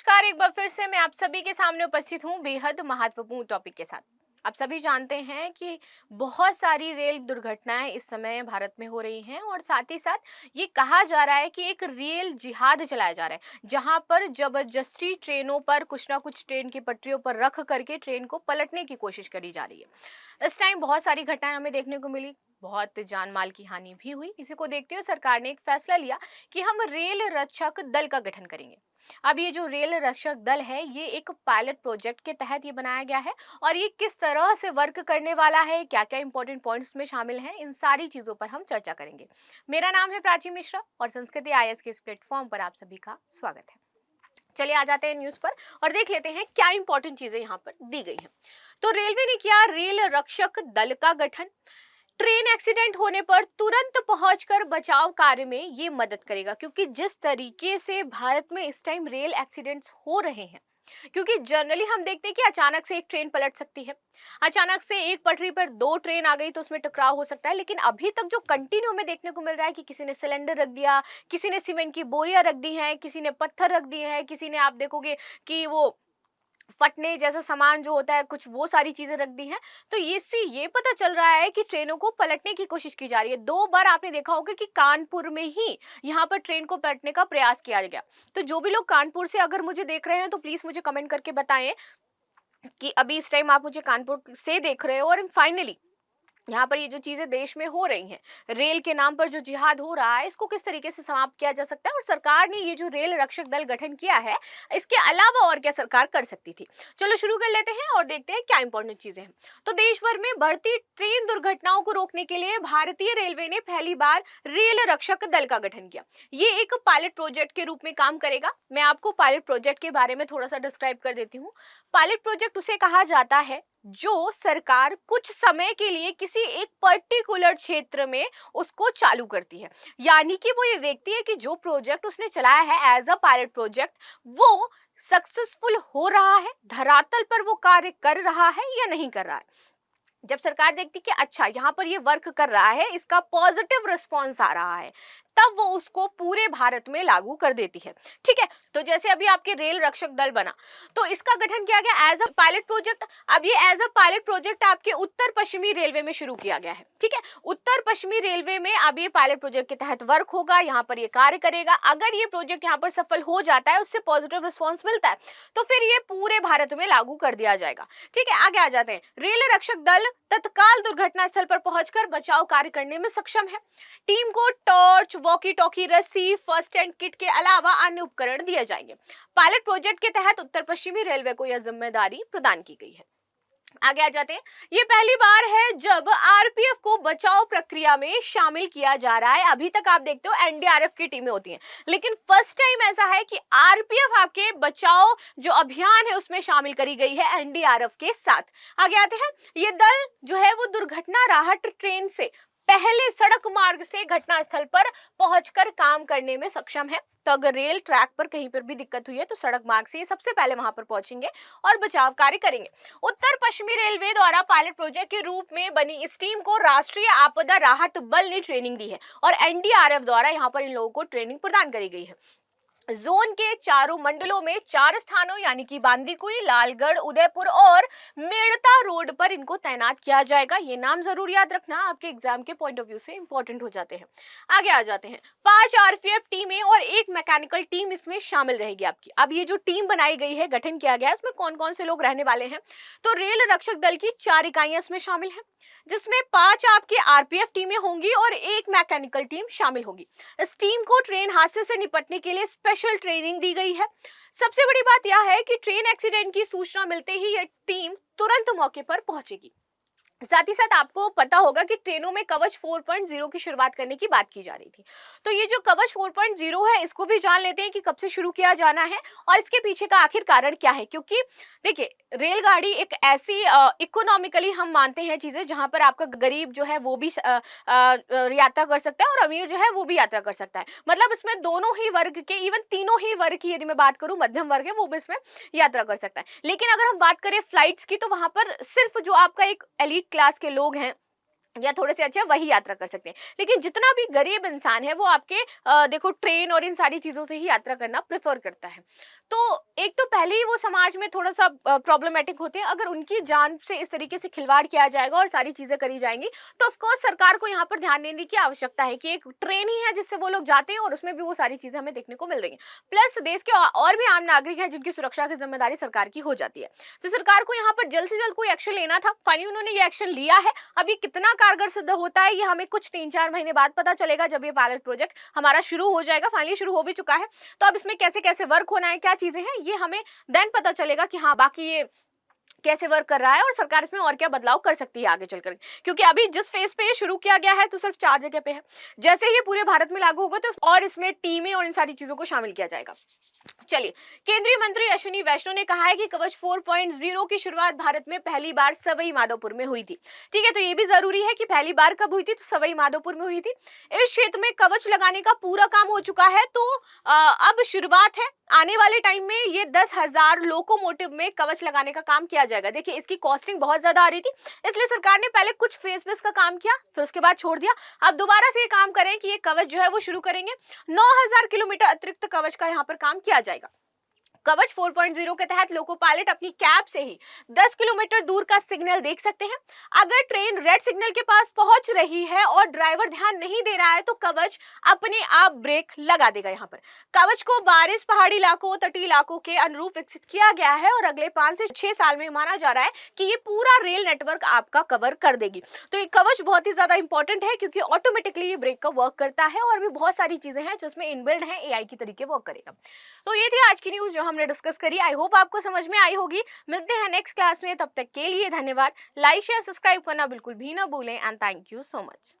नमस्कार। एक बार फिर से मैं आप सभी के सामने उपस्थित हूँ बेहद महत्वपूर्ण टॉपिक के साथ। आप सभी जानते हैं कि बहुत सारी रेल दुर्घटनाएं इस समय भारत में हो रही हैं और साथ ही साथ ये कहा जा रहा है कि एक रेल जिहाद चलाया जा रहा है, जहां पर जबरदस्ती ट्रेनों पर कुछ ना कुछ ट्रेन की पटरियों पर रख करके ट्रेन को पलटने की कोशिश करी जा रही है। इस टाइम बहुत सारी घटनाएं हमें देखने को मिली, बहुत जान माल की हानि भी हुई। इसी को देखते हुए सरकार ने एक फैसला लिया कि हम रेल रक्षक दल का गठन करेंगे। अब ये जो रेल रक्षक दल है, ये एक पायलट प्रोजेक्ट के तहत ये बनाया गया है और ये किस तरह से वर्क करने वाला है, क्या क्या इंपॉर्टेंट पॉइंट्स में शामिल हैं, इन सारी चीजों पर हम चर्चा करेंगे। मेरा नाम है प्राची मिश्रा और संस्कृति आईएएस के इस प्लेटफॉर्म पर आप सभी का स्वागत है। चलिए आ जाते हैं न्यूज पर और देख लेते हैं क्या इंपॉर्टेंट चीजें यहाँ पर दी गई हैं। तो रेलवे ने किया रेल रक्षक दल का गठन। ट्रेन एक्सीडेंट होने पर तुरंत पहुंचकर बचाव कार्य में ये मदद करेगा, क्योंकि जिस तरीके से भारत में इस टाइम रेल एक्सीडेंट्स हो रहे हैं, क्योंकि जनरली हम देखते हैं कि अचानक से एक ट्रेन पलट सकती है, अचानक से एक पटरी पर दो ट्रेन आ गई तो उसमें टकराव हो सकता है। लेकिन अभी तक जो कंटिन्यू में देखने को मिल रहा है कि किसी ने सिलेंडर रख दिया, किसी ने सीमेंट की बोरियां रख दी हैं, किसी ने पत्थर रख दिए हैं, किसी ने आप देखोगे कि वो फटने जैसा सामान जो होता है कुछ वो सारी चीजें रख दी हैं। तो ये पता चल रहा है कि ट्रेनों को पलटने की कोशिश की जा रही है। दो बार आपने देखा होगा कि कानपुर में ही यहाँ पर ट्रेन को पलटने का प्रयास किया गया। तो जो भी लोग कानपुर से अगर मुझे देख रहे हैं तो प्लीज मुझे कमेंट करके बताएं कि अभी इस टाइम आप मुझे कानपुर से देख रहे हो और फाइनली यहाँ पर ये जो चीजें देश में हो रही हैं, रेल के नाम पर जो जिहाद हो रहा है, इसको किस तरीके से समाप्त किया जा सकता है और सरकार ने ये जो रेल रक्षक दल गठन किया है, इसके अलावा और क्या सरकार कर सकती थी। चलो शुरू कर लेते हैं और देखते हैं क्या इंपॉर्टेंट चीजें हैं। तो देश भर में बढ़ती ट्रेन दुर्घटनाओं को रोकने के लिए भारतीय रेलवे ने पहली बार रेल रक्षक दल का गठन किया। ये एक पायलट प्रोजेक्ट के रूप में काम करेगा। मैं आपको पायलट प्रोजेक्ट के बारे में थोड़ा सा डिस्क्राइब कर देती हूँ। पायलट प्रोजेक्ट उसे कहा जाता है जो सरकार कुछ समय के लिए किसी एक पर्टिकुलर क्षेत्र में उसको चालू करती है। यानी कि वो ये देखती है कि जो प्रोजेक्ट उसने चलाया है एज अ पायलट प्रोजेक्ट, वो सक्सेसफुल हो रहा है, धरातल पर वो कार्य कर रहा है या नहीं कर रहा है। जब सरकार देखती कि अच्छा यहाँ पर ये वर्क कर रहा है, इसका पॉजिटिव रिस्पॉन्स आ रहा है, तब वो उसको पूरे भारत में लागू कर देती है। ठीक है, तो जैसे अभी आपके रेल रक्षक दल बना तो इसका गठन किया गया एज अ पायलट प्रोजेक्ट। अब ये एज अ पायलट प्रोजेक्ट आपके उत्तर पश्चिमी रेलवे में शुरू किया गया है। ठीक है, उत्तर पश्चिमी रेलवे में अब ये पायलट प्रोजेक्ट के तहत वर्क होगा, यहाँ पर ये कार्य करेगा। अगर ये प्रोजेक्ट यहाँ पर सफल हो जाता है, उससे पॉजिटिव रिस्पॉन्स मिलता है, तो फिर ये पूरे भारत में लागू कर दिया जाएगा। ठीक है, आगे आ जाते हैं। रेल रक्षक दल तत्काल दुर्घटना स्थल पर पहुंचकर बचाव कार्य करने में सक्षम है। टीम को टॉर्च, वॉकी टॉकी, रस्सी, फर्स्ट एड किट के अलावा अन्य उपकरण दिए जाएंगे। पायलट प्रोजेक्ट के तहत उत्तर पश्चिमी रेलवे को यह जिम्मेदारी प्रदान की गई है। आगे आ जाते हैं। ये पहली बार है जब आरपीएफ को बचाव प्रक्रिया में शामिल किया जा रहा है। अभी तक आप देखते हो एनडीआरएफ की टीमें होती हैं, लेकिन फर्स्ट टाइम ऐसा है कि आरपीएफ आपके बचाव जो अभियान है उसमें शामिल करी गई है एनडीआरएफ के साथ। आगे आते हैं। ये दल जो है वो दुर्घटना राहत ट्रेन से पहले सड़क मार्ग से घटनास्थल पर पहुंचकर काम करने में सक्षम है। तो अगर रेल ट्रैक पर कहीं पर भी दिक्कत हुई है तो सड़क मार्ग से ये सबसे पहले वहां पर पहुंचेंगे और बचाव कार्य करेंगे। उत्तर पश्चिमी रेलवे द्वारा पायलट प्रोजेक्ट के रूप में बनी इस टीम को राष्ट्रीय आपदा राहत बल ने ट्रेनिंग दी है और एनडीआरएफ द्वारा यहाँ पर इन लोगों को ट्रेनिंग प्रदान करी गई है। जोन के चारों मंडलों में 4 स्थानों यानी कि बांदीकुई, लालगढ़, उदयपुर और मेड़ता रोड पर इनको तैनात किया जाएगा। ये नाम जरूर याद रखना, आपके एग्जाम के पॉइंट ऑफ व्यू से इंपॉर्टेंट हो जाते हैं। आगे आ जाते हैं। 5 आरपीएफ टीमें और 1 मैकेनिकल टीम इसमें शामिल रहेगी आपकी। अब ये जो टीम बनाई गई है, गठन किया गया है, इसमें कौन कौन से लोग रहने वाले हैं? तो रेल रक्षक दल की 4 इकाइयां इसमें शामिल है, जिसमें 5 आपके आरपीएफ टीमें होंगी और 1 मैकेनिकल टीम शामिल होगी। इस टीम को ट्रेन हादसे से निपटने के लिए स्पेशल ट्रेनिंग दी गई है। सबसे बड़ी बात यह है कि ट्रेन एक्सीडेंट की सूचना मिलते ही यह टीम तुरंत मौके पर पहुंचेगी। साथ ही साथ आपको पता होगा कि ट्रेनों में कवच 4.0 की शुरुआत करने की बात की जा रही थी। तो ये जो कवच 4.0 है, इसको भी जान लेते हैं कि कब से शुरू किया जाना है और इसके पीछे का आखिर कारण क्या है। क्योंकि देखिए, रेलगाड़ी एक ऐसी इकोनॉमिकली हम मानते हैं चीजें जहां पर आपका गरीब जो है वो भी यात्रा कर सकता है और अमीर जो है वो भी यात्रा कर सकता है। मतलब इसमें दोनों ही वर्ग के, इवन तीनों ही वर्ग की यदि मैं बात करूं, मध्यम वर्ग है वो भी इसमें यात्रा कर सकता है। लेकिन अगर हम बात करें फ्लाइट्स की, तो वहां पर सिर्फ जो आपका एक एलिट क्लास के लोग हैं या थोड़े से अच्छे वही यात्रा कर सकते हैं। लेकिन जितना भी गरीब इंसान है वो आपके देखो ट्रेन और इन सारी चीज़ों से ही यात्रा करना प्रेफ़र करता है। तो एक तो पहले ही वो समाज में थोड़ा-सा प्रॉब्लमैटिक होते हैं, अगर उनकी जान से इस तरीके से खिलवाड़ किया जाएगा और सारी चीज़ें करी जाएँगी, तो ऑफ़ कोर्स सरकार को यहाँ पर ध्यान देने की आवश्यकता है कि एक ट्रेन ही है जिससे वो लोग जाते हैं और उसमें भी वो सारी चीज़ें हमें देखने को मिल रही हैं। प्लस देश के और भी आम नागरिक हैं जिनकी सुरक्षा की ज़िम्मेदारी सरकार की हो जाती है। तो सरकार को यहाँ पर जल्द से जल्द कोई एक्शन लेना था, फाइनली उन्होंने ये एक्शन लिया है। अब ये कितना कारगर सिद्ध होता है ये हमें कुछ 3-4 महीने बाद पता चलेगा, जब ये पायलट प्रोजेक्ट हमारा शुरू हो जाएगा। फाइनली शुरू हो भी चुका है। तो अब इसमें कैसे-कैसे वर्क होना है, क्या चीज़ें हैं, ये हमें देन पता चलेगा कि हाँ, बाकी ये कैसे वर्क कर रहा है और सरकार इसमें और क्या बदलाव कर सकती है आगे चलकर। क्योंकि अभी जिस फेज पे ये शुरू किया गया है तो सिर्फ 4 जगह पे है। जैसे ही ये पूरे भारत में लागू होगा तो और इसमें टीमें और इन सारी चीज़ों को शामिल किया जाएगा। चलिए, केंद्रीय मंत्री अश्विनी वैष्णव ने कहा है कि कवच 4.0 की शुरुआत भारत में पहली बार सवाई माधोपुर में हुई थी। ठीक है, तो ये भी जरूरी है कि पहली बार कब हुई थी, तो सवाई माधोपुर में हुई थी। इस क्षेत्र में कवच लगाने का पूरा काम हो चुका है, तो अब शुरुआत है। आने वाले टाइम में ये 10,000 लोकोमोटिव में कवच लगाने का काम किया जाएगा। देखिए, इसकी कॉस्टिंग बहुत ज्यादा आ रही थी, इसलिए सरकार ने पहले कुछ फेज पे इसका काम किया, फिर उसके बाद छोड़ दिया। अब दोबारा से ये काम करें कि ये कवच जो है वो शुरू करेंगे। 9,000 किलोमीटर अतिरिक्त कवच का यहाँ पर काम किया जाएगा। कवच 4.0 के तहत लोको पायलट अपनी कैब से ही 10 किलोमीटर दूर का सिग्नल देख सकते हैं। अगर ट्रेन रेड सिग्नल के पास पहुंच रही है और ड्राइवर ध्यान नहीं दे रहा है तो कवच अपने आप ब्रेक लगा देगा। यहाँ पर कवच को बारिश, पहाड़ी इलाकों, तटीय इलाकों के अनुरूप विकसित किया गया है और अगले 5 से 6 साल में माना जा रहा है कि ये पूरा रेल नेटवर्क आपका कवर कर देगी। तो ये कवच बहुत ही ज्यादा इंपॉर्टेंट है क्योंकि ऑटोमेटिकली ये ब्रेक का वर्क करता है और भी बहुत सारी चीजें हैं जो इसमें इनबिल्ड है, एआई की तरीके वर्क करेगा। तो ये थी आज की न्यूज जो हमने डिस्कस करी। आई होप आपको समझ में आई होगी। मिलते हैं नेक्स्ट क्लास में, तब तक के लिए धन्यवाद। लाइक शेयर सब्सक्राइब करना बिल्कुल भी ना भूलें and thank you so much.